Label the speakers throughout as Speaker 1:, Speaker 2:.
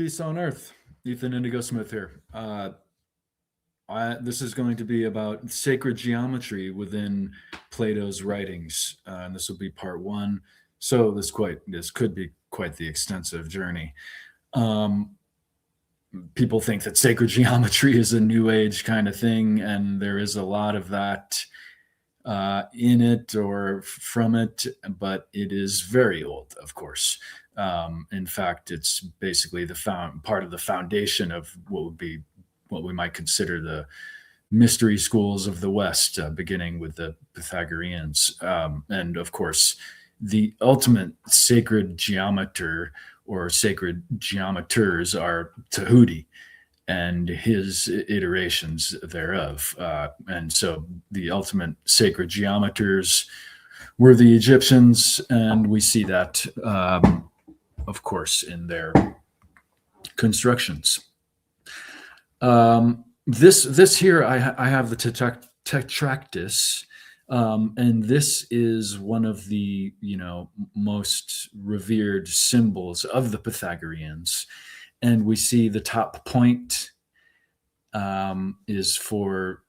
Speaker 1: Peace on Earth. Ethan Indigo Smith here. This is going to be about sacred geometry within Plato's writings, and this will be part one. So this could be quite the extensive journey. Um, People think that sacred geometry is a new age kind of thing, and there is a lot of that in it or from it, but it is very old, of course. In fact, it's basically part of the foundation of what we might consider the mystery schools of the West, beginning with the Pythagoreans. And of course, the ultimate sacred geometer or sacred geometers are Tahuti and his iterations thereof. And so the ultimate sacred geometers were the Egyptians, and we see that, of course, in their constructions. This here, I have the Tetractys, and this is one of the most revered symbols of the Pythagoreans. And we see the top point is for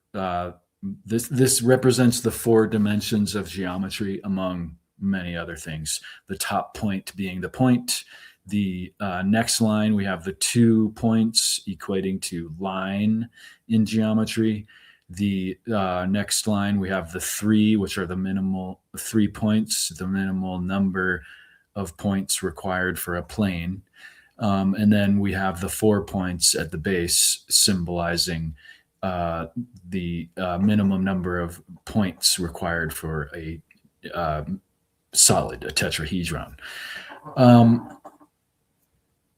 Speaker 1: this represents the four dimensions of geometry, among many other things. The top point being the point. The next line, we have the 2 points equating to line in geometry. The next line, we have the 3, which are the minimal 3 points, the minimal number of points required for a plane. And then we have the 4 points at the base, symbolizing the minimum number of points required for a solid, a tetrahedron.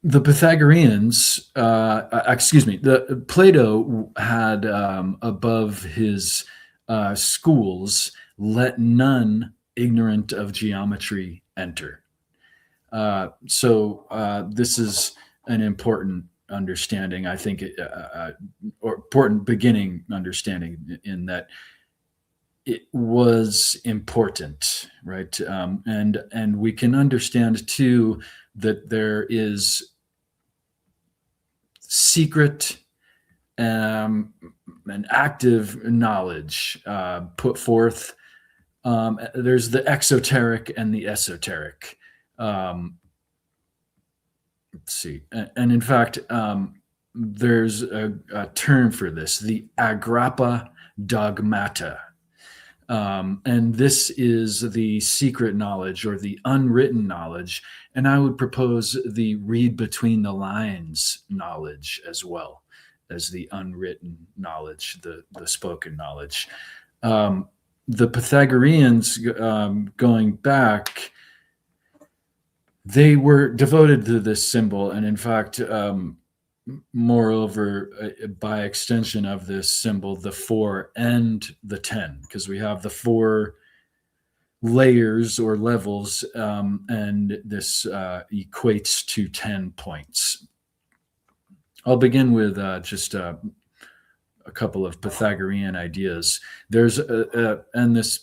Speaker 1: The Pythagoreans, Plato had above his schools, let none ignorant of geometry enter. So this is an important understanding, I think, or important beginning understanding, in that it was important, right? And we can understand too that there is secret and active knowledge put forth. There's the exoteric and the esoteric. Let's see. And in fact, there's a term for this, the agrappa dogmata. And this is the secret knowledge or the unwritten knowledge. And I would propose the read between the lines knowledge as well as the unwritten knowledge, the spoken knowledge. The Pythagoreans, going back, they were devoted to this symbol. And in fact, moreover, by extension of this symbol, the 4 and the 10, because we have the 4 layers or levels, and this equates to 10 points. I'll begin with just a couple of Pythagorean ideas. There's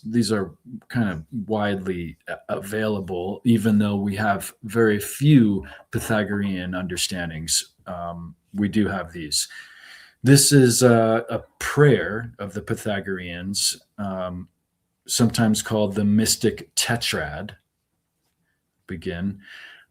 Speaker 1: these are kind of widely available, even though we have very few Pythagorean understandings. We do have these. This is a prayer of the Pythagoreans, sometimes called the mystic tetrad. Begin.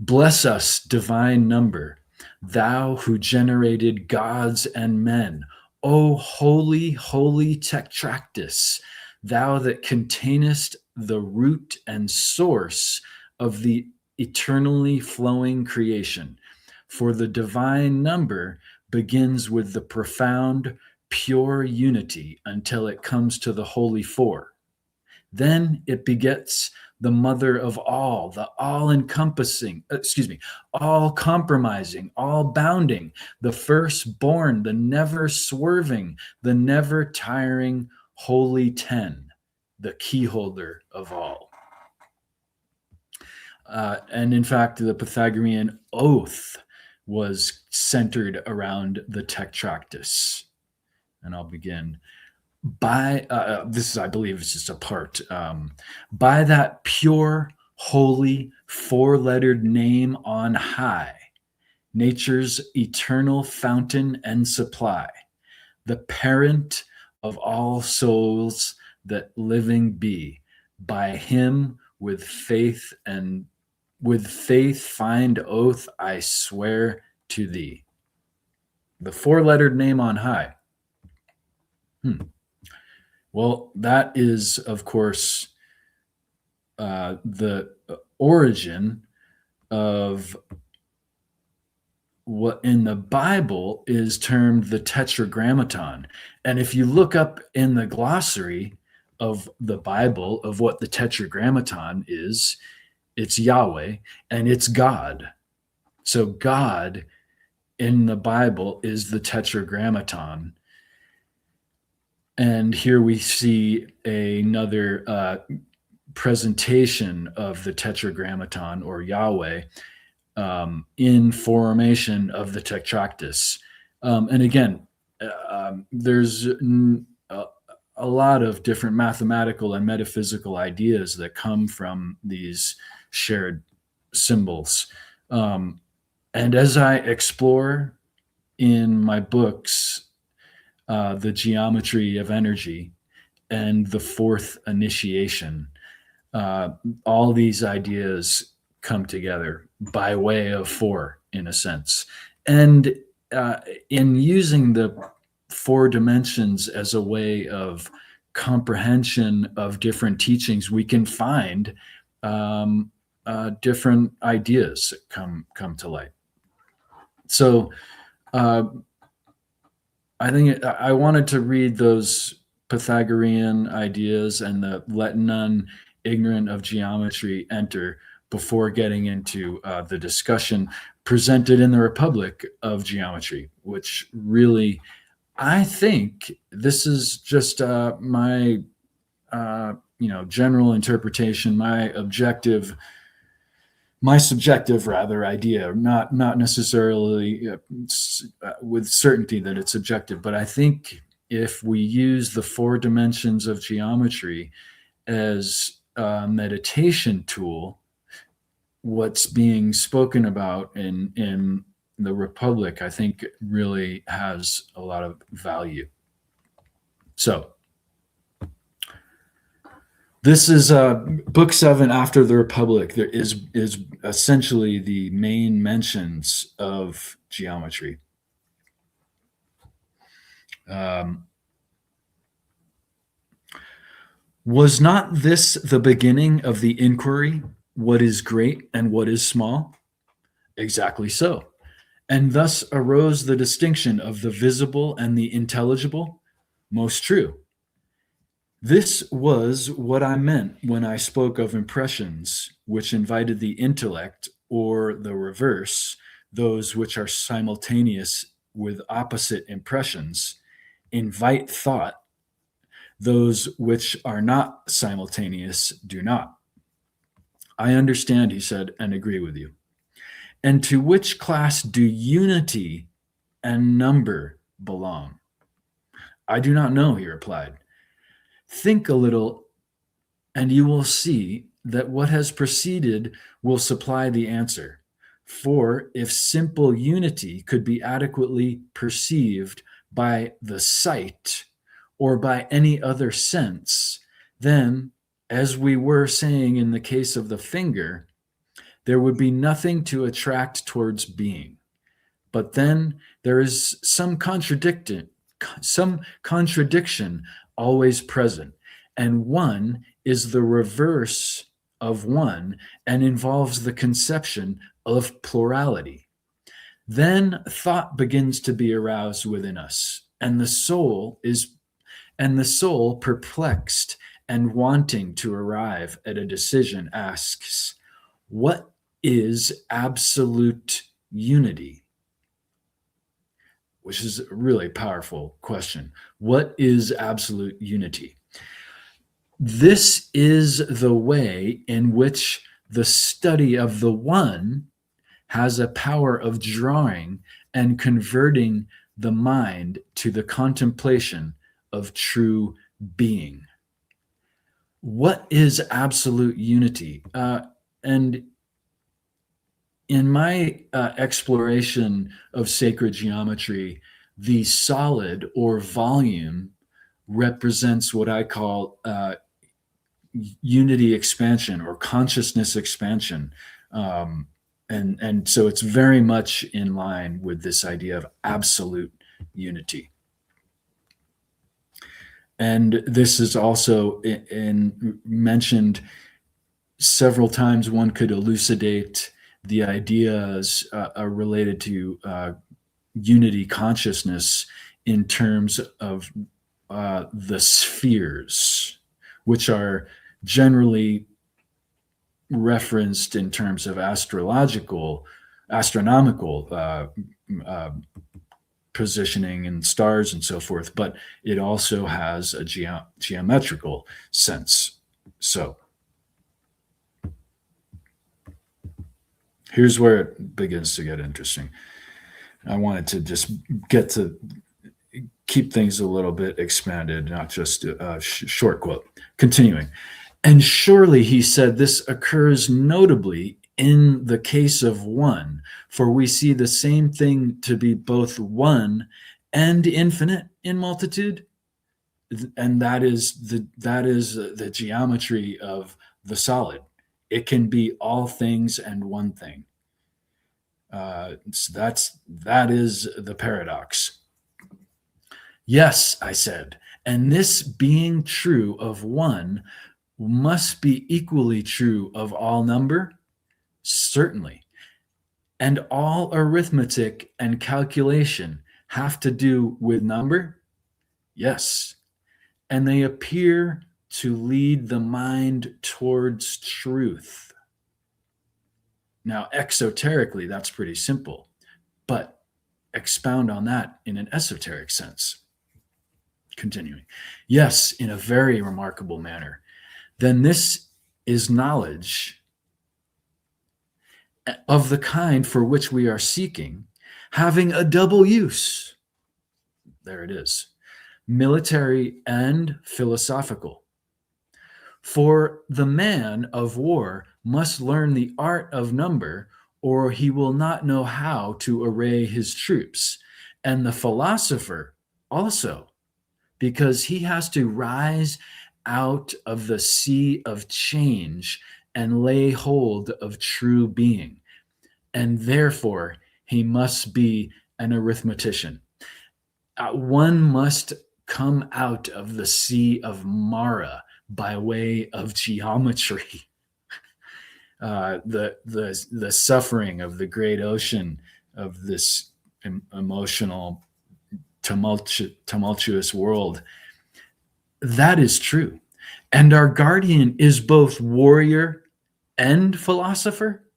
Speaker 1: Bless us, divine number, thou who generated gods and men. O holy, holy Tetractys, thou that containest the root and source of the eternally flowing creation. For the divine number begins with the profound, pure unity until it comes to the holy 4. Then it begets the mother of all, the all-encompassing, all compromising, all bounding, the firstborn, the never swerving, the never tiring holy 10, the keyholder of all. And in fact, the Pythagorean oath was centered around the Tetractys. And I'll begin. By this is, I believe it's just a part. By that pure, holy, 4-lettered name on high, nature's eternal fountain and supply, the parent of all souls that living be. By him with faith find oath I swear to thee. The four-lettered name on high. Well, that is, of course, the origin of what in the Bible is termed the Tetragrammaton. And if you look up in the glossary of the Bible of what the Tetragrammaton is, it's Yahweh and it's God. So God in the Bible is the Tetragrammaton. And here we see another presentation of the Tetragrammaton or Yahweh in formation of the Tetractys. And again, there's a lot of different mathematical and metaphysical ideas that come from these shared symbols. And as I explore in my books, the geometry of energy and the fourth initiation, all these ideas come together by way of four, in a sense. And in using the four dimensions as a way of comprehension of different teachings, we can find different ideas come to light. So I think I wanted to read those Pythagorean ideas and the let none ignorant of geometry enter before getting into the discussion presented in the Republic of Geometry, which really, I think this is just my general interpretation, my subjective rather idea, not necessarily with certainty that it's objective, but I think if we use the four dimensions of geometry as a meditation tool, what's being spoken about in the Republic, I think really has a lot of value. So this is book 7 after the Republic. There is essentially the main mentions of geometry. Was not this the beginning of the inquiry? What is great and what is small? Exactly so. And thus arose the distinction of the visible and the intelligible? Most true. This was what I meant when I spoke of impressions, which invited the intellect, or the reverse, those which are simultaneous with opposite impressions, invite thought. Those which are not simultaneous do not. I understand, he said, and agree with you. And to which class do unity and number belong? I do not know, he replied. Think a little, and you will see that what has preceded will supply the answer. For if simple unity could be adequately perceived by the sight or by any other sense, then, as we were saying in the case of the finger, there would be nothing to attract towards being. But then there is some contradiction always present, and one is the reverse of one and involves the conception of plurality. Then thought begins to be aroused within us, and the soul perplexed and wanting to arrive at a decision asks, what is absolute unity? Which is a really powerful question. What is absolute unity? This is the way in which the study of the one has a power of drawing and converting the mind to the contemplation of true being. What is absolute unity? And In my exploration of sacred geometry, the solid or volume represents what I call unity expansion or consciousness expansion. Um, and so it's very much in line with this idea of absolute unity. And this is also mentioned several times. One could elucidate the ideas related to unity consciousness in terms of the spheres, which are generally referenced in terms of astronomical uh, positioning and stars and so forth, but it also has a geometrical sense. So here's where it begins to get interesting. I wanted to just get to keep things a little bit expanded, not just a short quote. Continuing. And surely, he said, this occurs notably in the case of one, for we see the same thing to be both one and infinite in multitude. And that is the geometry of the solid. It can be all things and one thing. So that is the paradox. Yes, I said, and this being true of one must be equally true of all number? Certainly. And all arithmetic and calculation have to do with number? Yes. And they appear to lead the mind towards truth. Now, exoterically, that's pretty simple, but expound on that in an esoteric sense. Continuing. Yes, in a very remarkable manner. Then this is knowledge of the kind for which we are seeking, having a double use. There it is, military and philosophical. For the man of war must learn the art of number, or he will not know how to array his troops. And the philosopher also, because he has to rise out of the sea of change and lay hold of true being. And therefore, he must be an arithmetician. One must come out of the sea of Mara by way of geometry. The suffering of the great ocean of this emotional, tumultuous world. That is true. And our guardian is both warrior and philosopher,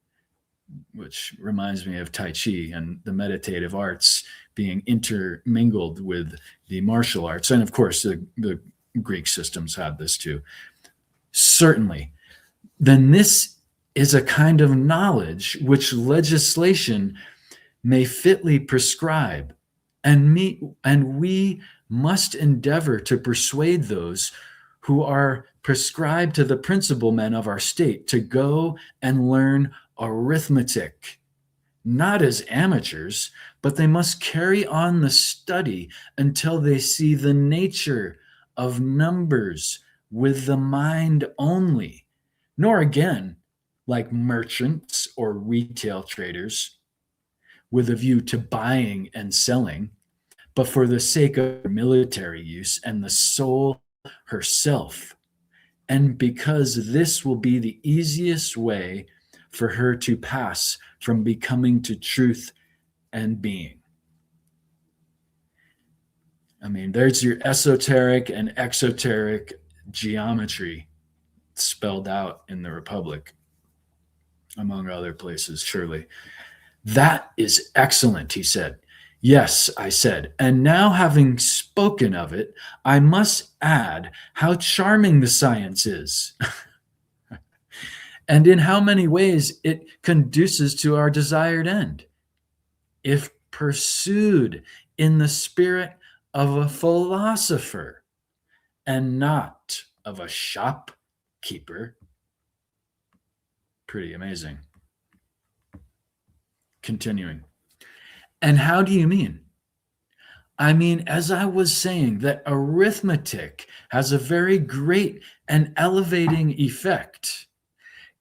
Speaker 1: which reminds me of Tai Chi and the meditative arts being intermingled with the martial arts. And of course, the Greek systems had this too. Certainly. Then this is a kind of knowledge which legislation may fitly prescribe, and we must endeavor to persuade those who are prescribed to the principal men of our state to go and learn arithmetic, not as amateurs, but they must carry on the study until they see the nature of numbers with the mind only, nor again like merchants or retail traders with a view to buying and selling, but for the sake of military use and the soul herself. And because this will be the easiest way for her to pass from becoming to truth and being. I mean, there's your esoteric and exoteric geometry spelled out in the Republic, among other places, surely. That is excellent, he said. Yes, I said, and now having spoken of it, I must add how charming the science is, and in how many ways it conduces to our desired end, if pursued in the spirit of a philosopher and not of a shopkeeper. Pretty amazing. Continuing. And how do you mean? I mean, as I was saying, that arithmetic has a very great and elevating effect,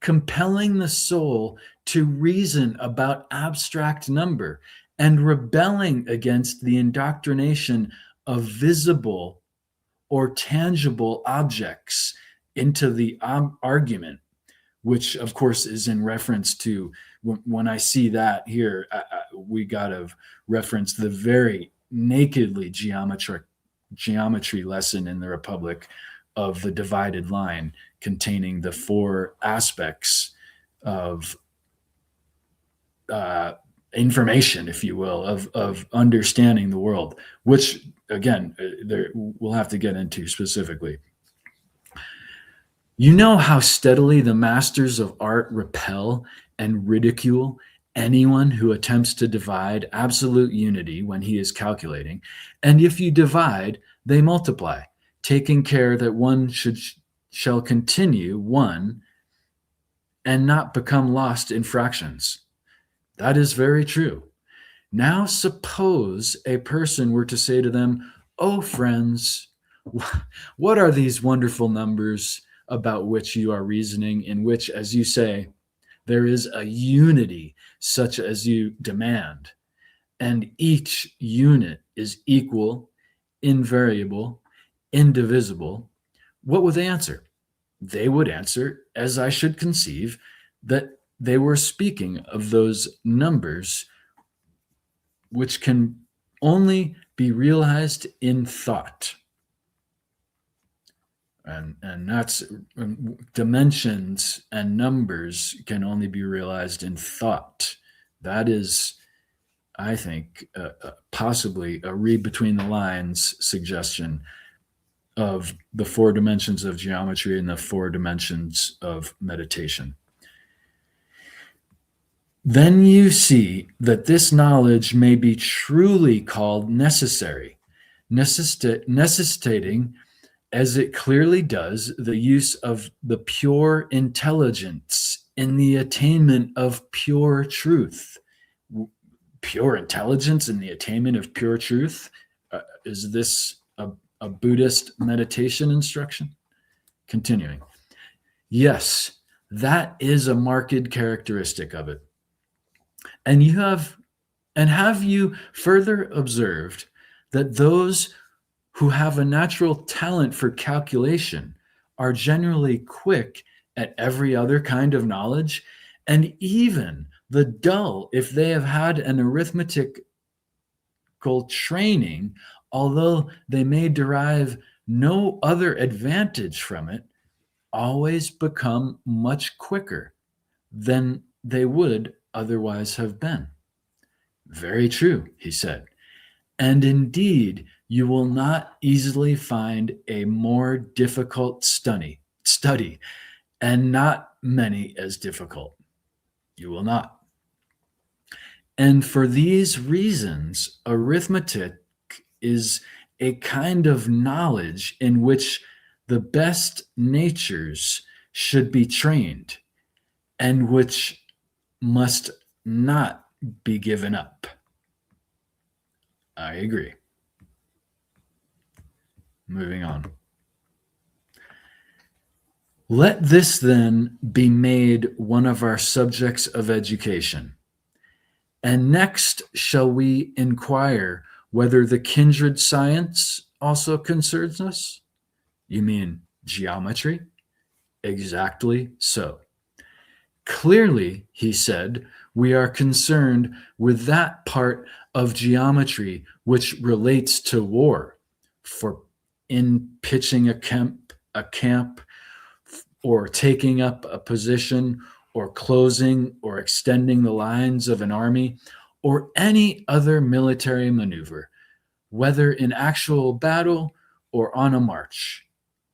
Speaker 1: compelling the soul to reason about abstract number and rebelling against the indoctrination of visible or tangible objects into the argument, which of course is in reference to when I see that here, we got to reference the very nakedly geometry lesson in the Republic of the divided line, containing the four aspects of information, if you will, of understanding the world, which again, we'll have to get into specifically. You know how steadily the masters of art repel and ridicule anyone who attempts to divide absolute unity when he is calculating. And if you divide, they multiply, taking care that one shall continue one and not become lost in fractions. That is very true. Now suppose a person were to say to them, "Oh, friends, what are these wonderful numbers about which you are reasoning, in which, as you say, there is a unity such as you demand, and each unit is equal, invariable, indivisible?" What would they answer? They would answer, as I should conceive, that they were speaking of those numbers which can only be realized in thought. And that's dimensions and numbers can only be realized in thought. That is, I think, possibly a read between the lines suggestion of the four dimensions of geometry and the four dimensions of meditation. Then you see that this knowledge may be truly called necessary, necessitating, as it clearly does, the use of the pure intelligence in the attainment of pure truth. Pure intelligence in the attainment of pure truth? Is this a Buddhist meditation instruction? Continuing. Yes, that is a marked characteristic of it. And have you further observed that those who have a natural talent for calculation are generally quick at every other kind of knowledge, and even the dull, if they have had an arithmetical training, although they may derive no other advantage from it, always become much quicker than they would otherwise have been. Very true, he said. And indeed, you will not easily find a more difficult study, and not many as difficult. You will not. And for these reasons, arithmetic is a kind of knowledge in which the best natures should be trained, and which must not be given up. I agree. Moving on. Let this then be made one of our subjects of education. And next shall we inquire whether the kindred science also concerns us? You mean geometry? Exactly so. Clearly, he said, we are concerned with that part of geometry which relates to war, for in pitching a camp, or taking up a position, or closing or extending the lines of an army, or any other military maneuver, whether in actual battle or on a march.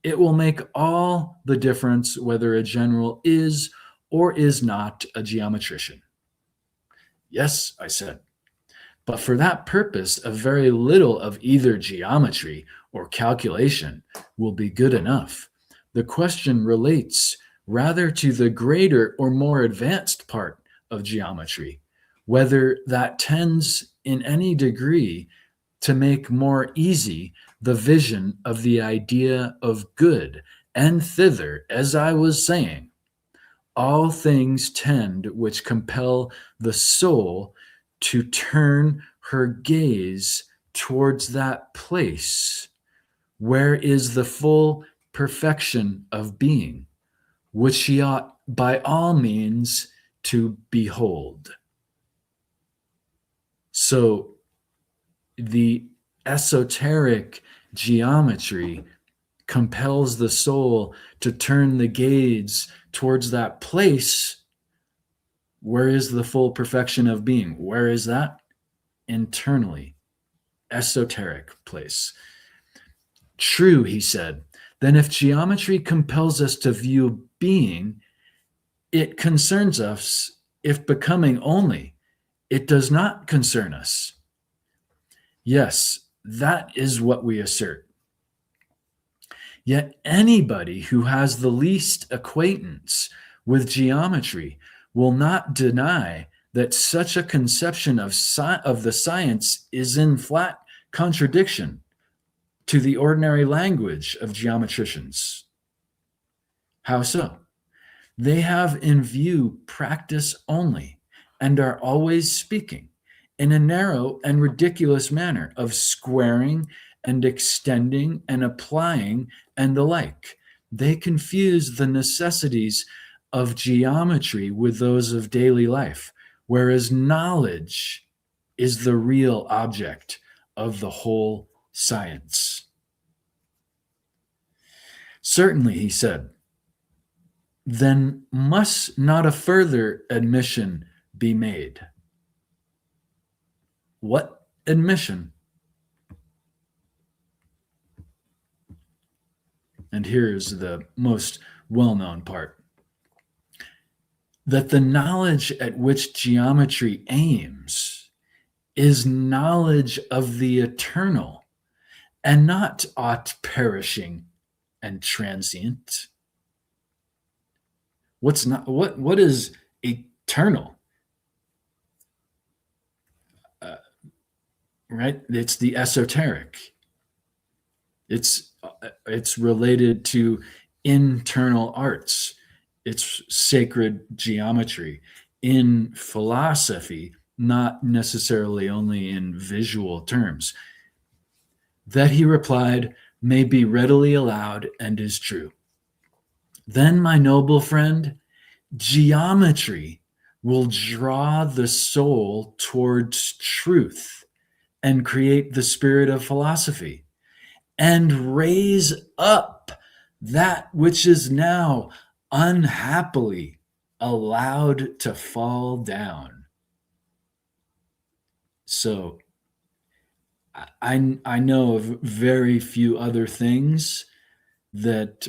Speaker 1: It will make all the difference whether a general is or is not a geometrician. Yes, I said, but for that purpose, a very little of either geometry or calculation will be good enough. The question relates rather to the greater or more advanced part of geometry, whether that tends in any degree to make more easy the vision of the idea of good, and thither, as I was saying, all things tend which compel the soul to turn her gaze towards that place where is the full perfection of being, which she ought by all means to behold. So the esoteric geometry compels the soul to turn the gaze towards that place where is the full perfection of being. Where is that? Internally, esoteric place. True, he said. Then if geometry compels us to view being, it concerns us if becoming only. It does not concern us. Yes, that is what we assert. Yet anybody who has the least acquaintance with geometry will not deny that such a conception of the science is in flat contradiction to the ordinary language of geometricians. How so? They have in view practice only and are always speaking in a narrow and ridiculous manner of squaring and extending and applying and the like. They confuse the necessities of geometry with those of daily life, whereas knowledge is the real object of the whole science. Certainly, he said, then must not a further admission be made? What admission? And here's the most well-known part. That the knowledge at which geometry aims is knowledge of the eternal and not aught perishing and transient. What is eternal? Right? It's the esoteric. It's related to internal arts. It's sacred geometry. In philosophy, not necessarily only in visual terms. That, he replied, may be readily allowed and is true. Then, my noble friend, geometry will draw the soul towards truth and create the spirit of philosophy and raise up that which is now unhappily allowed to fall down. So I know of very few other things that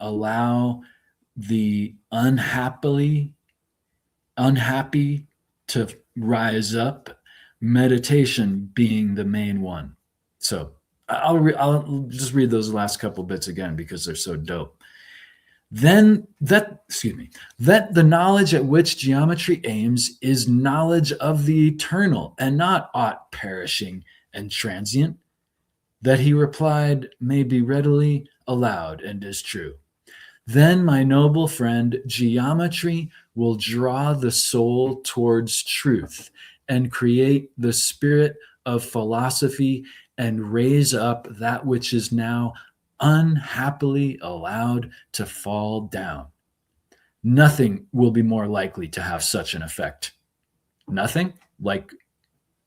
Speaker 1: allow the unhappy to rise up, meditation being the main one. So I'll just read those last couple bits again because they're so dope. Then that the knowledge at which geometry aims is knowledge of the eternal and not aught perishing and transient. That, he replied, may be readily allowed and is true. Then, my noble friend, geometry will draw the soul towards truth and create the spirit of philosophy and raise up that which is now unhappily allowed to fall down. Nothing will be more likely to have such an effect. Nothing? Like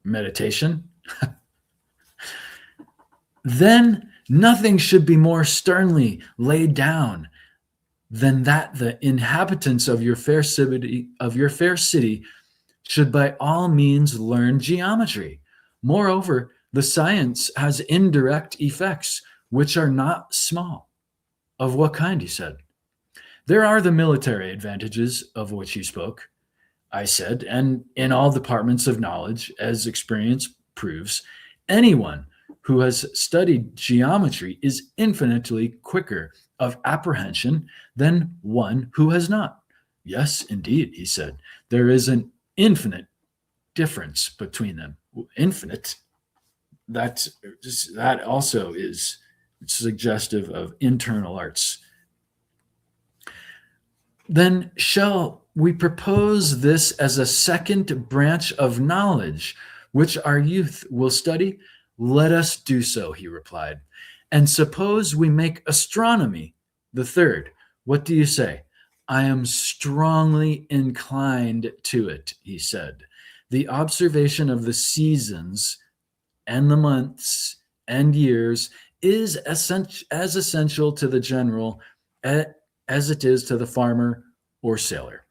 Speaker 1: meditation? Then nothing should be more sternly laid down than that the inhabitants of your fair city should by all means learn geometry. Moreover, the science has indirect effects which are not small. Of what kind, he said. There are the military advantages of which you spoke, I said, and in all departments of knowledge, as experience proves, anyone who has studied geometry is infinitely quicker of apprehension than one who has not. Yes, indeed, he said, there is an infinite difference between them? Infinite. That also is suggestive of internal arts. Then shall we propose this as a second branch of knowledge, which our youth will study? Let us do so, he replied. And suppose we make astronomy the third. What do you say? I am strongly inclined to it, he said. The observation of the seasons and the months and years is as essential to the general as it is to the farmer or sailor.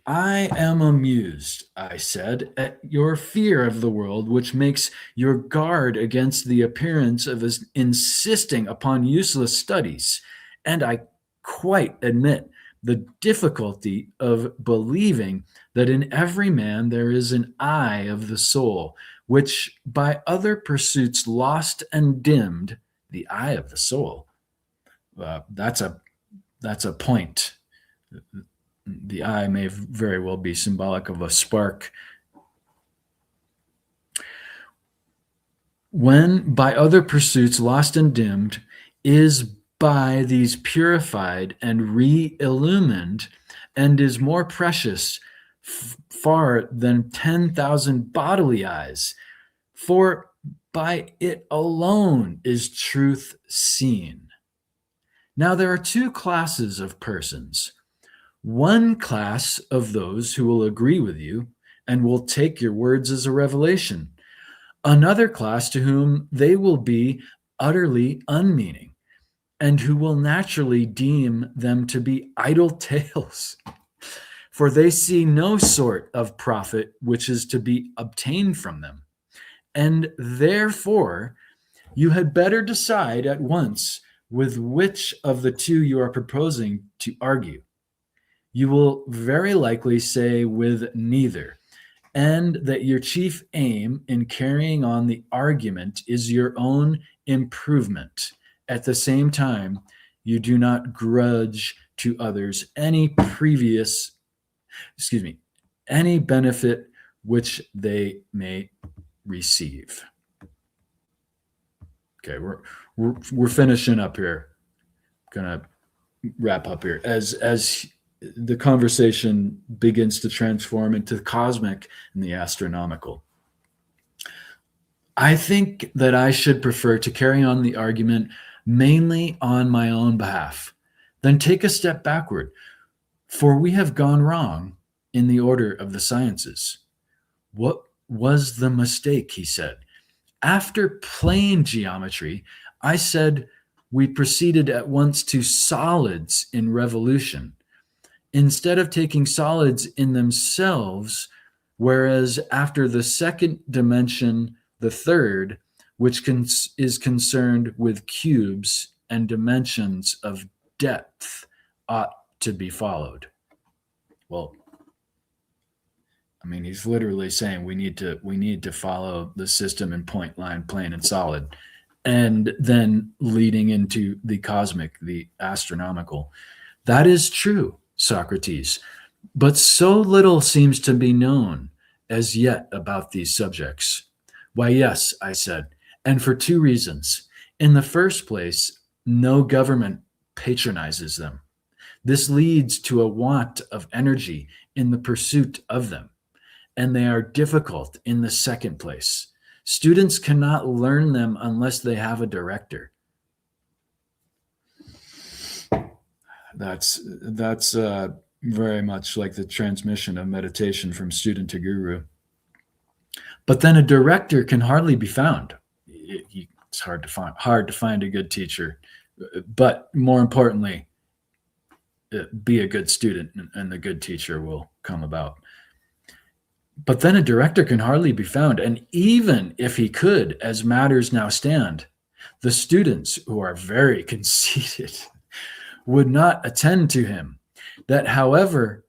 Speaker 1: I am amused, I said, at your fear of the world, which makes your guard against the appearance of insisting upon useless studies. And I quite admit the difficulty of believing that in every man there is an eye of the soul, which by other pursuits lost and dimmed, the eye of the soul. That's a point. The eye may very well be symbolic of a spark. When by other pursuits lost and dimmed, is by these purified and re-illumined, and is more precious far than 10,000 bodily eyes, for by it alone is truth seen. Now there are two classes of persons. One class of those who will agree with you and will take your words as a revelation. Another class to whom they will be utterly unmeaning and who will naturally deem them to be idle tales. For they see no sort of profit which is to be obtained from them. And therefore, you had better decide at once with which of the two you are proposing to argue. You will very likely say with neither, and that your chief aim in carrying on the argument is your own improvement. At the same time, you do not grudge to others any benefit which they may receive. Okay, we're finishing up here. Gonna wrap up here as the conversation begins to transform into the cosmic and the astronomical. I think that I should prefer to carry on the argument mainly on my own behalf, then take a step backward, for we have gone wrong in the order of the sciences. What was the mistake, he said. After plane geometry, I said we proceeded at once to solids in revolution, instead of taking solids in themselves, whereas after the second dimension, the third, which is concerned with cubes and dimensions of depth, ought to be followed. Well, I mean, he's literally saying we need to follow the system in point, line, plane, and solid, and then leading into the cosmic, the astronomical. That is true, Socrates, but so little seems to be known as yet about these subjects. Why, yes, I said, and for two reasons. In the first place, no government patronizes them. This leads to a want of energy in the pursuit of them, and they are difficult in the second place. Students cannot learn them unless they have a director. That's very much like the transmission of meditation from student to guru. But then a director can hardly be found. It's hard to find a good teacher. But more importantly, be a good student, and the good teacher will come about. But then a director can hardly be found. And even if he could, as matters now stand, the students, who are very conceited, would not attend to him. That, however,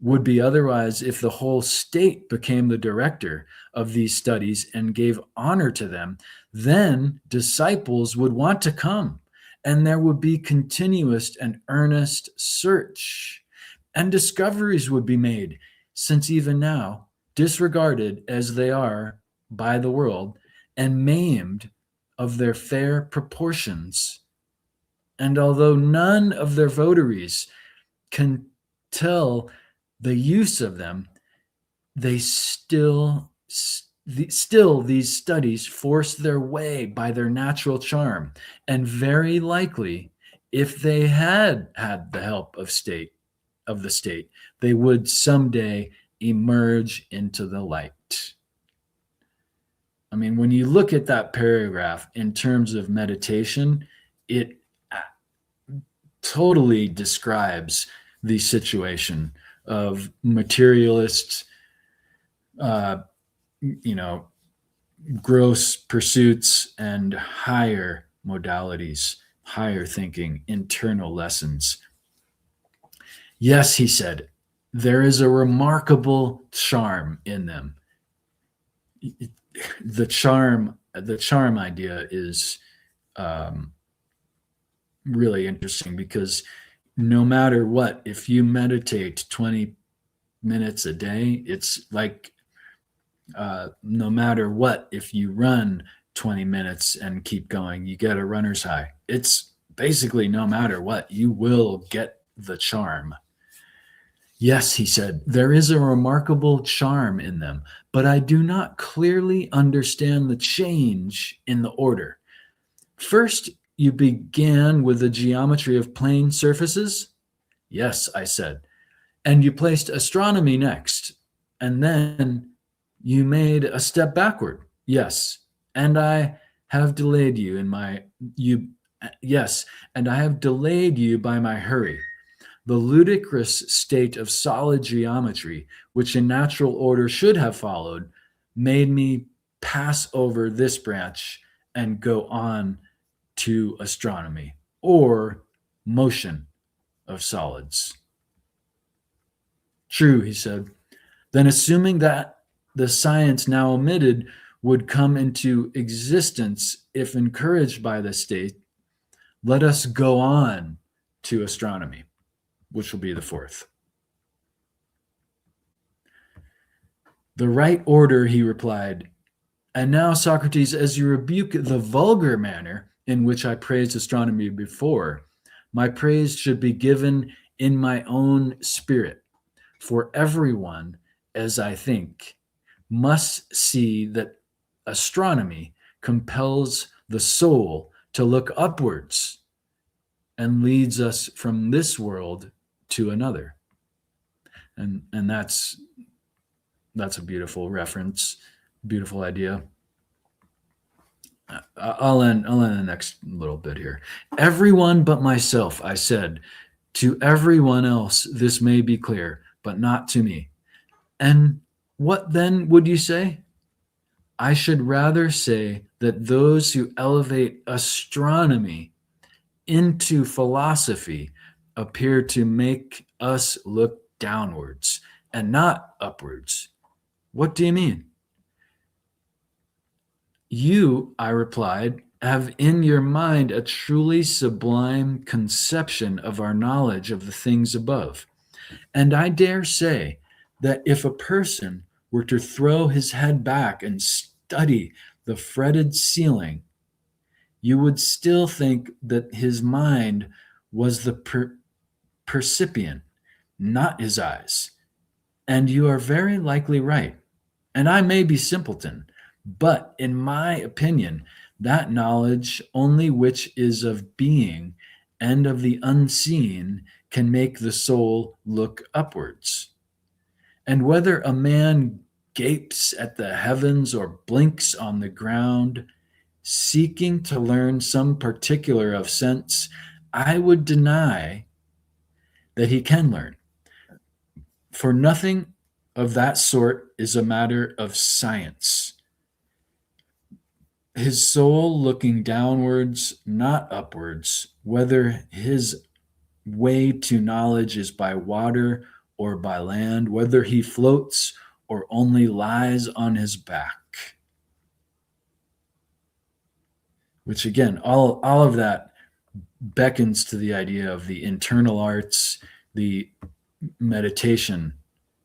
Speaker 1: would be otherwise if the whole state became the director of these studies and gave honor to them. Then disciples would want to come, and there would be continuous and earnest search. and discoveries would be made, since even now, disregarded as they are by the world, and maimed of their fair proportions. And although none of their votaries can tell the use of them, they still these studies force their way by their natural charm, and very likely, if they had had the help of the state, they would someday emerge into the light. I mean, when you look at that paragraph in terms of meditation, it totally describes the situation of materialists, uh, you know, gross pursuits and higher modalities, higher thinking, internal lessons. Yes, he said, there is a remarkable charm in them. The charm idea is really interesting, because no matter what, if you meditate 20 minutes a day, it's like no matter what, if you run 20 minutes and keep going, you get a runner's high. It's basically no matter what, you will get the charm. Yes, he said, there is a remarkable charm in them, but I do not clearly understand the change in the order. First, you began with the geometry of plane surfaces? Yes, I said. And you placed astronomy next, and then you made a step backward. Yes, and I have delayed you in my you yes, and I have delayed you by my hurry. The ludicrous state of solid geometry, which in natural order should have followed, made me pass over this branch and go on to astronomy, or motion of solids. True, he said. Then, assuming that the science now omitted would come into existence if encouraged by the state, let us go on to astronomy, which will be the fourth. The right order, he replied. And now, Socrates, as you rebuke the vulgar manner in which I praised astronomy before, my praise should be given in my own spirit. For everyone, as I think, must see that astronomy compels the soul to look upwards and leads us from this world to another. And that's a beautiful reference, beautiful idea. I'll end the next little bit here. Everyone but myself, I said. To everyone else, this may be clear, but not to me. And what then would you say? I should rather say that those who elevate astronomy into philosophy appear to make us look downwards and not upwards. What do you mean? You, I replied, have in your mind a truly sublime conception of our knowledge of the things above. And I dare say that if a person were to throw his head back and study the fretted ceiling, you would still think that his mind was the percipient, not his eyes. And you are very likely right. And I may be simpleton, but in my opinion, that knowledge only which is of being and of the unseen can make the soul look upwards. And whether a man gapes at the heavens or blinks on the ground, seeking to learn some particular of sense, I would deny that he can learn. For nothing of that sort is a matter of science. His soul looking downwards, not upwards, whether his way to knowledge is by water or by land, whether he floats or only lies on his back. Which again, all of that beckons to the idea of the internal arts, the meditation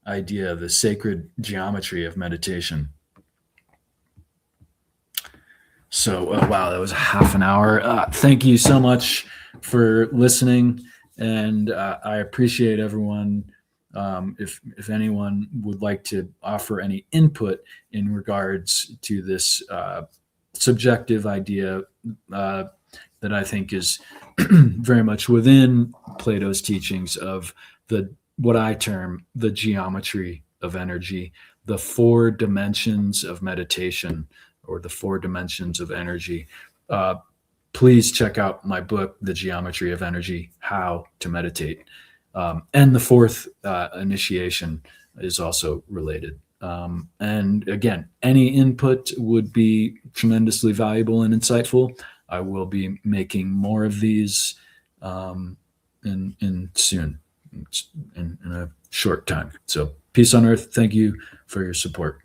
Speaker 1: idea, the sacred geometry of meditation. So, wow, that was half an hour. Thank you so much for listening, and I appreciate everyone. If anyone would like to offer any input in regards to this subjective idea that I think is very much within Plato's teachings of the what I term the geometry of energy, the four dimensions of meditation, or the four dimensions of energy. Please check out my book, The Geometry of Energy: How to Meditate. And the fourth initiation is also related. And again, any input would be tremendously valuable and insightful. I will be making more of these in soon, in a short time. So peace on earth. Thank you for your support.